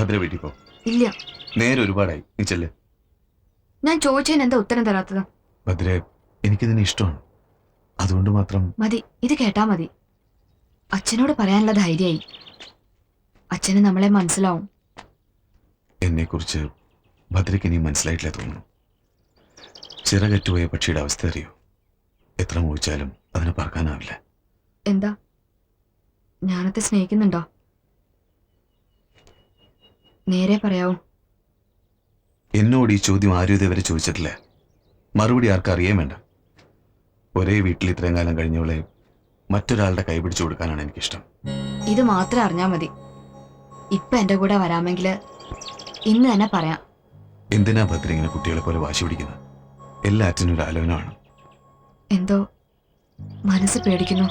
ഭദ്ര വീട്ടിൽ പോ. ഇല്ല, നേരെ ഒരുപാടായി, നീ ചെല്ല്. ഞാൻ ചോദിച്ചതിന് എന്താ ഉത്തരം തരാത്തത്? ഭദ്രെ, എനിക്ക് നിന്നെ ഇഷ്ടമാണ്, അതുകൊണ്ട് മാത്രം. മതി, ഇത് കേട്ടാ മതി. അച്ഛനോട് പറയാനുള്ള ധൈര്യമായി. അച്ഛന് നമ്മളെ മനസ്സിലാവും. എന്നെക്കുറിച്ച് ഭദ്രയ്ക്ക് ഇനി മനസ്സിലായിട്ടില്ല തോന്നുന്നു. ചിറകറ്റുപോയ പക്ഷിയുടെ അവസ്ഥ അറിയോ? എത്ര മോഹിച്ചാലും അതിനെ പറക്കാനാവില്ല. എന്താ, ഞാനത്തെ സ്നേഹിക്കുന്നുണ്ടോ? നേരെ പറയാവൂ. എന്നോട് ഈ ചോദ്യം ആരും ഇതേവരെ ചോദിച്ചിട്ടില്ല. മറുപടി ആർക്കും അറിയാൻ വേണ്ട. ഒരേ വീട്ടിൽ ഇത്രയും കാലം കഴിഞ്ഞവളെ മറ്റൊരാളുടെ കൈ പിടിച്ചു കൊടുക്കാനാണ് എനിക്കിഷ്ടം. ഇത് മാത്രം അറിഞ്ഞാൽ മതി. ഇപ്പൊ എന്റെ കൂടെ വരാമെങ്കിൽ ഇന്ന് തന്നെ പറയാം. എന്തിനാ ഭദ്ര ഇങ്ങനെ കുട്ടികളെ പോലെ വാശി പിടിക്കുന്നത്? എല്ലാറ്റിനും ഒരു ആലോചനമാണ്. എന്തോ മനസ്സ് പേടിക്കുന്നു.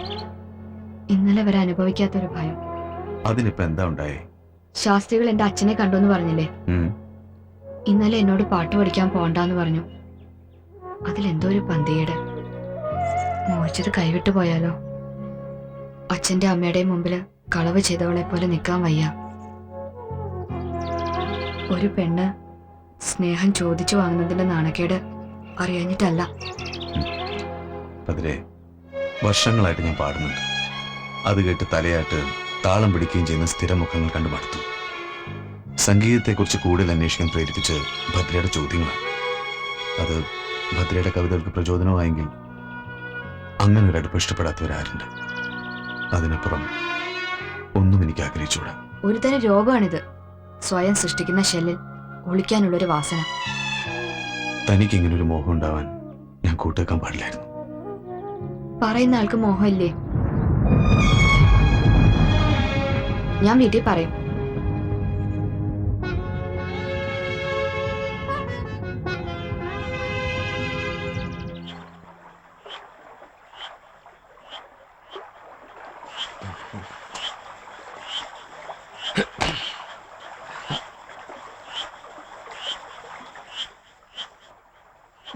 ഇന്നലെ വരെ അനുഭവിക്കാത്തൊരു ഭയം. അതിനിപ്പോ എന്താ ഉണ്ടായേ? ശാസ്ത്രികൾ എന്റെ അച്ഛനെ കണ്ടു എന്ന് പറഞ്ഞില്ലേ? ഇന്നലെ എന്നോട് പാട്ട് പഠിക്കാൻ പോണ്ടെന്ന് പറഞ്ഞു. അതിലെന്തോ ഒരു പന്തിയേട്. മോഹിച്ചത് കൈവിട്ടു പോയാലോ? അച്ഛന്റെ അമ്മയുടെയും മുമ്പില് കളവ് ചെയ്തവളെ പോലെ നിൽക്കാൻ വയ്യ. ഒരു പെണ്ണ് സ്നേഹം ചോദിച്ചു വാങ്ങുന്നതിന്റെ നാണക്കേട് അറിയാഞ്ഞിട്ടല്ല. ഭദ്രേ, വർഷങ്ങളായിട്ട് ഞാൻ പാടുന്നുണ്ട്. അത് കേട്ട് തലയാട്ട് താളം പിടിക്കുകയും ചെയ്യുന്ന സ്ഥിരമുഖങ്ങൾ കണ്ടു മടുത്തു. സംഗീതത്തെക്കുറിച്ച് കൂടുതൽ അന്വേഷിക്കാൻ പ്രേരിപ്പിച്ച് ഭദ്രയുടെ ചോദ്യങ്ങളാണ്. അത് ഭദ്രയുടെ കവിതകൾക്ക് പ്രചോദനമായെങ്കിൽ അങ്ങനെ ഒരു അടുപ്പ് ഇഷ്ടപ്പെടാത്തവരാരുണ്ട്? അതിനപ്പുറം ഒന്നും എനിക്ക് ആഗ്രഹിച്ചുകൂടാ. ഒരു തരം രോഗമാണിത്. സ്വയം സൃഷ്ടിക്കുന്ന ഷെല്ലിൽ ഒളിക്കാനുള്ളൊരു വാസന. തനിക്ക് ഇങ്ങനൊരു മോഹം ഉണ്ടാവാൻ ഞാൻ കൂട്ടുവെക്കാൻ പാടില്ലായിരുന്നു. പറയുന്ന ആൾക്ക് മോഹമില്ലേ? ഞാൻ വീട്ടിൽ പറയും.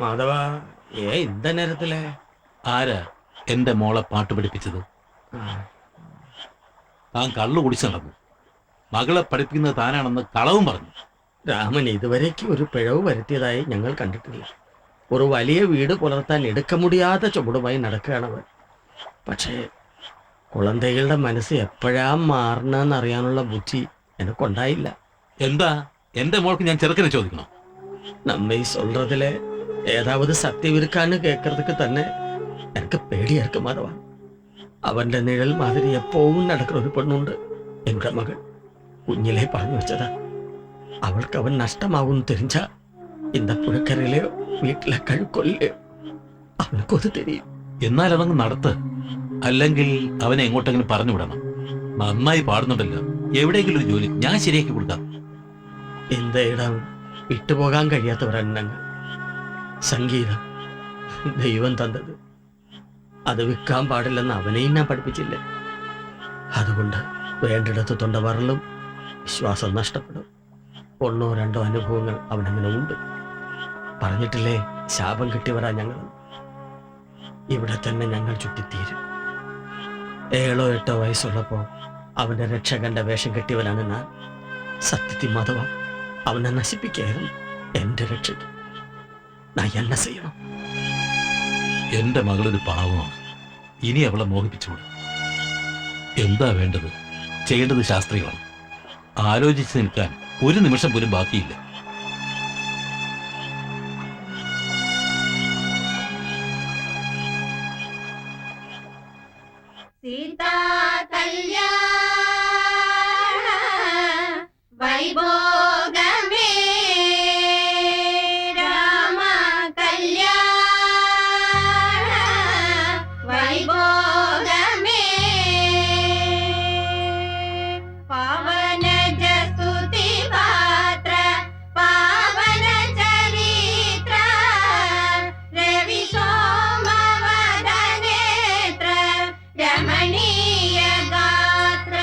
മാധവ, ഇന്ത നേരത്തിലെ ആരാ എന്റെ മോളെ പാട്ട് പഠിപ്പിച്ചത്? താൻ കള്ളു കുടിച്ചു നടന്നു. മകളെ പഠിപ്പിക്കുന്നത് താനാണെന്ന് കളവും പറഞ്ഞു. രാമൻ ഇതുവരേക്ക് ഒരു പിഴവ് വരുത്തിയതായി ഞങ്ങൾ കണ്ടിട്ടില്ല. ഒരു വലിയ വീട് പുലർത്താൻ എടുക്ക മുടിയാത്ത ചുമടുമായി നടക്കുകയാണവൻ. പക്ഷേ കുളന്തകളുടെ മനസ്സ് എപ്പോഴാ മാറണമെന്നറിയാനുള്ള ബുദ്ധി എനക്കുണ്ടായില്ല. എന്താ എന്റെ മോൾക്ക് ഞാൻ ചെറുക്കനെ ചോദിക്കണോ? നമ്മ ഈ சொல்றதுல ഏതാവത് സത്യം இருக்கான்னு കേൾக்கிறதுக்கு തന്നെ എനിക്ക് പേടിയാർക്ക് മാധവ. അവന്റെ നിഴൽ മാതിരി എപ്പോഴും നടക്കുന്ന ഒരു പെണ്ണുണ്ട്, എന്റെ മകൾ. കുഞ്ഞിലെ പറഞ്ഞു വെച്ചതാ. അവൾക്ക് അവൻ നഷ്ടമാകും തെരിഞ്ഞ இந்த പുഴക്കരയിലെയോ വീട്ടിലെ കഴുക്കൊല്ലയോ അവനക്കൊത് തെരിയും. എന്നാൽ അതങ്ങ് നടത്ത്. അല്ലെങ്കിൽ അവനെ എങ്ങോട്ടെങ്കിലും പറഞ്ഞു വിടണം. നന്നായി പാടുന്നുണ്ടല്ലോ, എവിടെയെങ്കിലും ഒരു ജോലി ഞാൻ ശരിയാക്കി കൊടുക്കാം. இந்த ഇടം വിട്ടുപോകാൻ കഴിയാത്ത ഒരെണ്ണങ്ങൾ. സംഗീതം ദൈവം തന്നത്. അത് വിൽക്കാൻ പാടില്ലെന്ന് അവനെയും ഞാൻ പഠിപ്പിച്ചില്ലേ. അതുകൊണ്ട് വേണ്ടിടത്ത് തൊണ്ട വരളും, വിശ്വാസം നഷ്ടപ്പെടും. ഒന്നോ രണ്ടോ അനുഭവങ്ങൾ അവനങ്ങനെ ഉണ്ട്. പറഞ്ഞിട്ടില്ലേ, ശാപം കിട്ടിയവരാ ഞങ്ങൾ. ഇവിടെ തന്നെ ഞങ്ങൾ ചുറ്റിത്തീരും. 7 or 8 വയസ്സുള്ളപ്പോ അവന്റെ രക്ഷകന്റെ വേഷം കെട്ടിയവനാണ് ഞാൻ. സത്യത്തിൽ മാധവ, അവനെ നശിപ്പിക്കായിരുന്നു എന്റെ രക്ഷയ്ക്ക്. ഞാൻ എന്നെ ചെയ്യണം. എന്റെ മകളൊരു പാവമാണ്. ഇനി അവളെ മോഹിപ്പിച്ചുകൂടും. എന്താ വേണ്ടത്? ചെയ്യേണ്ടത് ശാസ്ത്രികളാണ്. ആലോചിച്ച് നിൽക്കാൻ ഒരു നിമിഷം പോലും ബാക്കിയില്ല. സീതാ കല്യാണ വൈഭോഗമേ രാമ കല്യാണ വൈഭോഗമേ പാവന ജസ്തുതി പാത്ര പാവന ചരിത്ര രവി സോമവദനേത്ര രമണീയ ഗാത്ര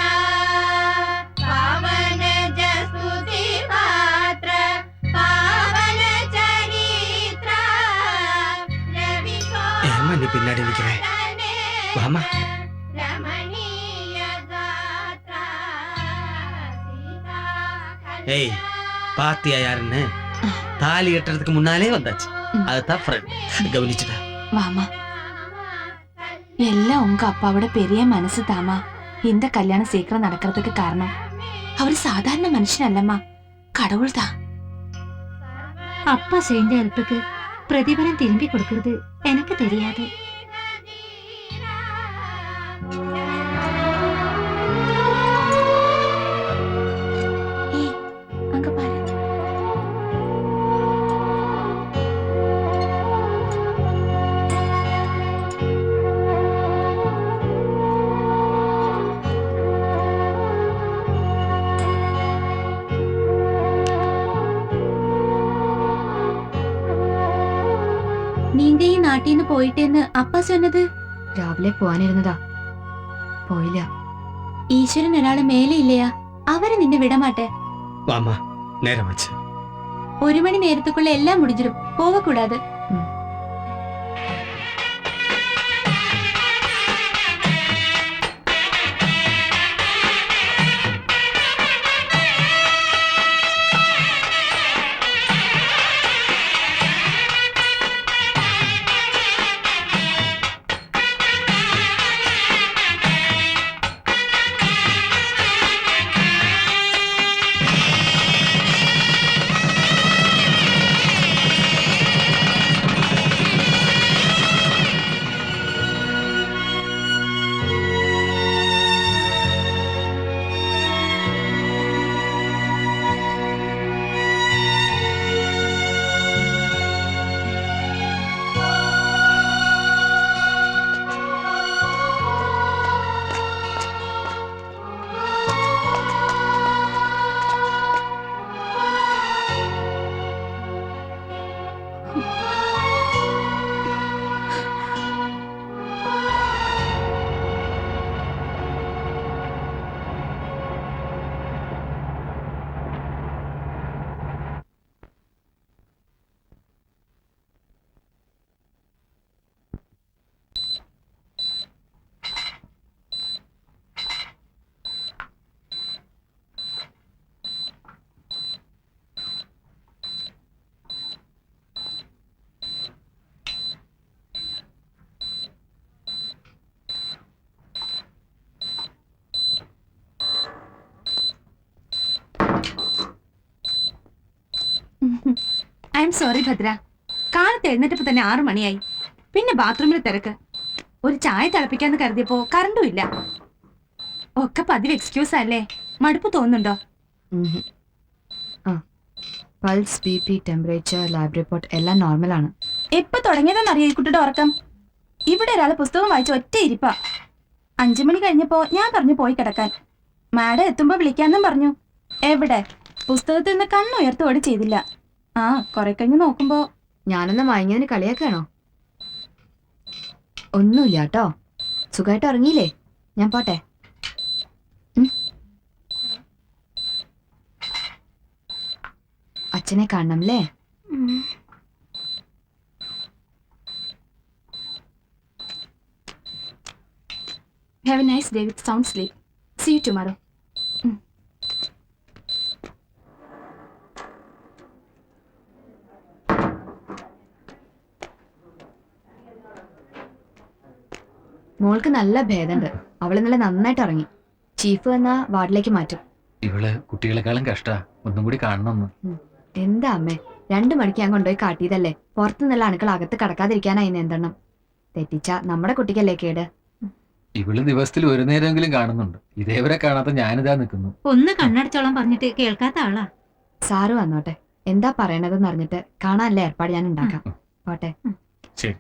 പാവന ജസ്തുതി പാത്ര പാവന ചരിത്ര രവി ഏമ്മ പിന്നാടി നിൽക്കണേ. വാമ, രമണീയ ഗാത്ര സീതാ ஏய் பாத்தியா யாருன்னு தாலி கட்டுறதுக்கு முன்னாலே வந்தாச்சு. அதுதான் ஃப்ரெண்ட் கவனிச்சுட்டா. வாமா, எல்லாம் உங்க அப்பாவோட பெரிய மனசு தாமா இந்த கல்யாணம் சீக்கிரம் நடக்கிறதுக்கு காரணம். அவரு சாதாரண மனுஷனல்லம்மா, கடவுள் தான். அப்பா செஞ்ச ஹெல்ப்புக்கு பிரதிபலன் திரும்பி கொடுக்கறது எனக்கு தெரியாது. ஏய், அங்க பாரு. நீங்க ഈ നാട്ടിന്ന് പോയിട്ടേന്ന് അപ്പ சொன்னது? രാവിലെ പോവാനിരുന്നതാ, പോയില്ല. ഈശ്വരൻ ഒരാള് മേലെ ഇല്ലയാ, അവരെ നിന്നെ വിടമാട്ടെ. வாமா, நேரமாச்சு. 1 മണി നേരത്തുക്കുള്ള എല്ലാം മുടിഞ്ഞിരും, പോവക്കൂടാതെ. ഐ എം സോറി ഭദ്ര, കാലത്ത് എഴുന്നേറ്റപ്പോ തന്നെ 6 മണിയായി. പിന്നെ ബാത്റൂമിൽ തിരക്ക്. ഒരു ചായ തിളപ്പിക്കാന്ന് കരുതിയപ്പോ കറണ്ടും ഇല്ല. ഒക്കെ പതിവ് എക്സ്ക്യൂസ് അല്ലേ? മടുപ്പ് തോന്നുന്നുണ്ടോ? Pulse, BP, temperature, lab report എല്ലാം നോർമലാണ്. എപ്പൊ തുടങ്ങിയതെന്നറിയോ ഈ കുട്ടിയുടെ ഉറക്കം? ഇവിടെ ഒരാള് പുസ്തകം വായിച്ച ഒറ്റ ഇരിപ്പാ. 5 മണി കഴിഞ്ഞപ്പോ ഞാൻ പറഞ്ഞു പോയി കിടക്കാൻ. മാഡം എത്തുമ്പോ വിളിക്കാന്നും പറഞ്ഞു. എവിടെ? പുസ്തകത്തിൽ നിന്ന് കണ്ണുയർത്തോടെ ചെയ്തില്ല. ആ, കുറെ കഴിഞ്ഞ് നോക്കുമ്പോ ഞാനൊന്ന് മയങ്ങിയതിന് കളിയാക്കാണോ? ഒന്നുമില്ല കേട്ടോ, സുഖമായിട്ട് ഉറങ്ങിയില്ലേ? ഞാൻ പോട്ടെ. അച്ഛനെ കാണണം അല്ലേ? Have a nice day with sound sleep. See you tomorrow. മോൾക്ക് നല്ല ഭേദമുണ്ട്. അവള് ഇന്നലെ നന്നായിട്ട് ഇറങ്ങി. ചീഫ് വന്നാ വാർഡിലേക്ക് മാറ്റും. ഇവള് കുട്ടികളെക്കാളും കഷ്ടാ, ഒന്നും കൂടി കാണണമെന്ന്. എന്താ അമ്മേ, 2 മണിക്ക് ഞാൻ കൊണ്ടുപോയി കാട്ടിയതല്ലേ. പുറത്തു നിന്നുള്ള അണുക്കൾ അകത്ത് കടക്കാതിരിക്കാനായി എന്തെണ്ണം. തെറ്റിച്ച നമ്മുടെ കുട്ടിക്കല്ലേ കേട്. ഇവള് ദിവസത്തിൽ ഒരു നേരമെങ്കിലും കാണുന്നുണ്ട്. ഇതേവരെ കാണാത്ത ഞാനിതാ നിൽക്കുന്നു. ഒന്ന് കണ്ണടച്ചോളാൻ പറഞ്ഞിട്ട് കേൾക്കാത്ത ആളാ. സാറ് വന്നോട്ടെ, എന്താ പറയണതെന്ന് അറിഞ്ഞിട്ട് കാണാനല്ലേ ഏർപ്പാട് ഞാൻ ഉണ്ടാക്കാം. പോട്ടെ. ശരി.